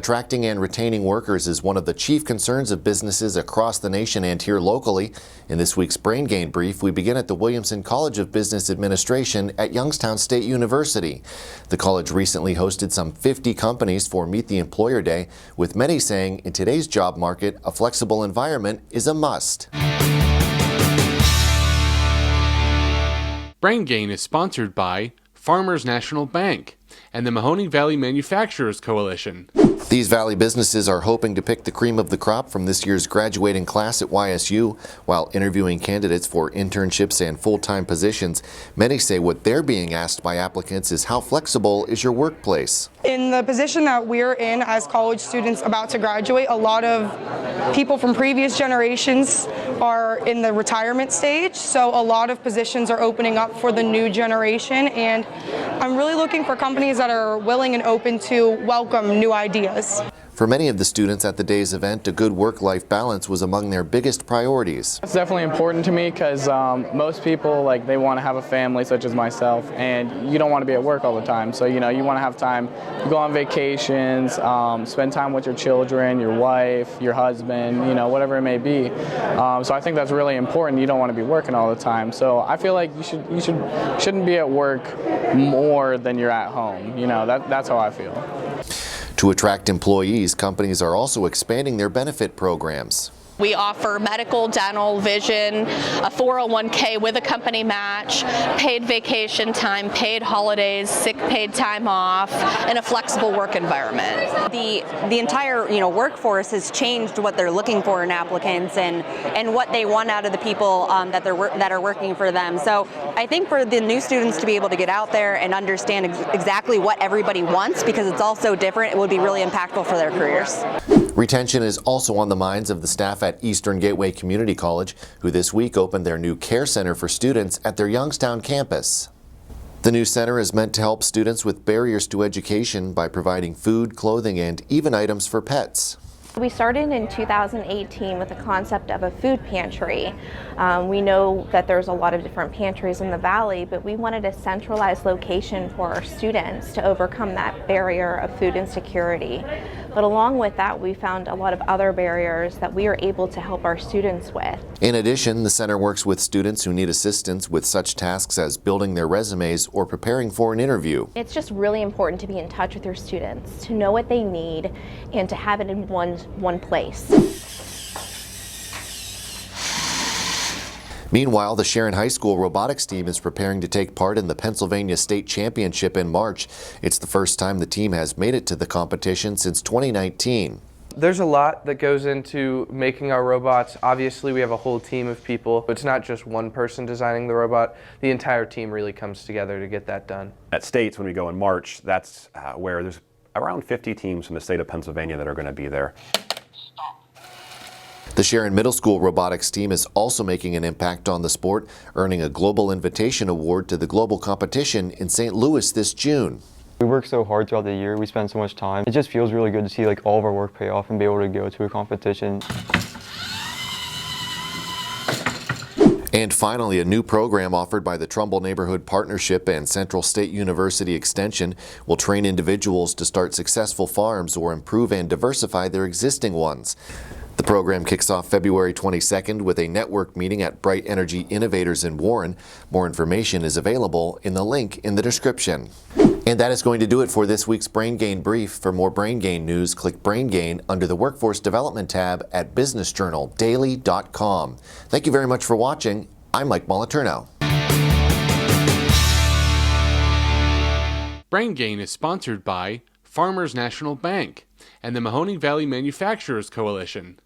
Attracting and retaining workers is one of the chief concerns of businesses across the nation and here locally. In this week's Brain Gain Brief, we begin at the Williamson College of Business Administration at Youngstown State University. The college recently hosted some 50 companies for Meet the Employer Day, with many saying in today's job market, a flexible environment is a must. Brain Gain is sponsored by Farmers National Bank and the Mahoning Valley Manufacturers Coalition. These Valley businesses are hoping to pick the cream of the crop from this year's graduating class at YSU. While interviewing candidates for internships and full-time positions, many say what they're being asked by applicants is how flexible is your workplace? In the position that we're in as college students about to graduate, a lot of people from previous generations are in the retirement stage, so a lot of positions are opening up for the new generation, and I'm really looking for companies that are willing and open to welcome new ideas. For many of the students at the day's event, a good work-life balance was among their biggest priorities. It's definitely important to me because most people, they want to have a family such as myself, and you don't want to be at work all the time. So, you want to have time to go on vacations, spend time with your children, your wife, your husband, whatever it may be. So I think that's really important. You don't want to be working all the time. So I feel like you shouldn't be at work more than you're at home. That's how I feel. To attract employees, companies are also expanding their benefit programs. We offer medical, dental, vision, a 401k with a company match, paid vacation time, paid holidays, sick paid time off, and a flexible work environment. The entire workforce has changed what they're looking for in applicants and what they want out of the people that are working for them. So I think for the new students to be able to get out there and understand exactly what everybody wants, because it's all so different, it would be really impactful for their careers. Retention is also on the minds of the staff at Eastern Gateway Community College, who this week opened their new care center for students at their Youngstown campus. The new center is meant to help students with barriers to education by providing food, clothing, and even items for pets. We started in 2018 with the concept of a food pantry. We know that there's a lot of different pantries in the valley, but we wanted a centralized location for our students to overcome that barrier of food insecurity. But along with that, we found a lot of other barriers that we are able to help our students with. In addition, the center works with students who need assistance with such tasks as building their resumes or preparing for an interview. It's just really important to be in touch with your students, to know what they need, and to have it in one place. Meanwhile, the Sharon High School robotics team is preparing to take part in the Pennsylvania State Championship in March. It's the first time the team has made it to the competition since 2019. There's a lot that goes into making our robots. Obviously, we have a whole team of people. It's not just one person designing the robot. The entire team really comes together to get that done. At States, when we go in March, that's where there's around 50 teams from the state of Pennsylvania that are going to be there. The Sharon Middle School robotics team is also making an impact on the sport, earning a Global Invitation Award to the global competition in St. Louis this June. We work so hard throughout the year, we spend so much time. It just feels really good to see all of our work pay off and be able to go to a competition. And finally, a new program offered by the Trumbull Neighborhood Partnership and Central State University Extension will train individuals to start successful farms or improve and diversify their existing ones. The program kicks off February 22nd with a network meeting at Bright Energy Innovators in Warren. More information is available in the link in the description. And that is going to do it for this week's Brain Gain Brief. For more Brain Gain news, click Brain Gain under the Workforce Development tab at businessjournaldaily.com. Thank you very much for watching. I'm Mike Moliterno. Brain Gain is sponsored by Farmers National Bank and the Mahoning Valley Manufacturers Coalition.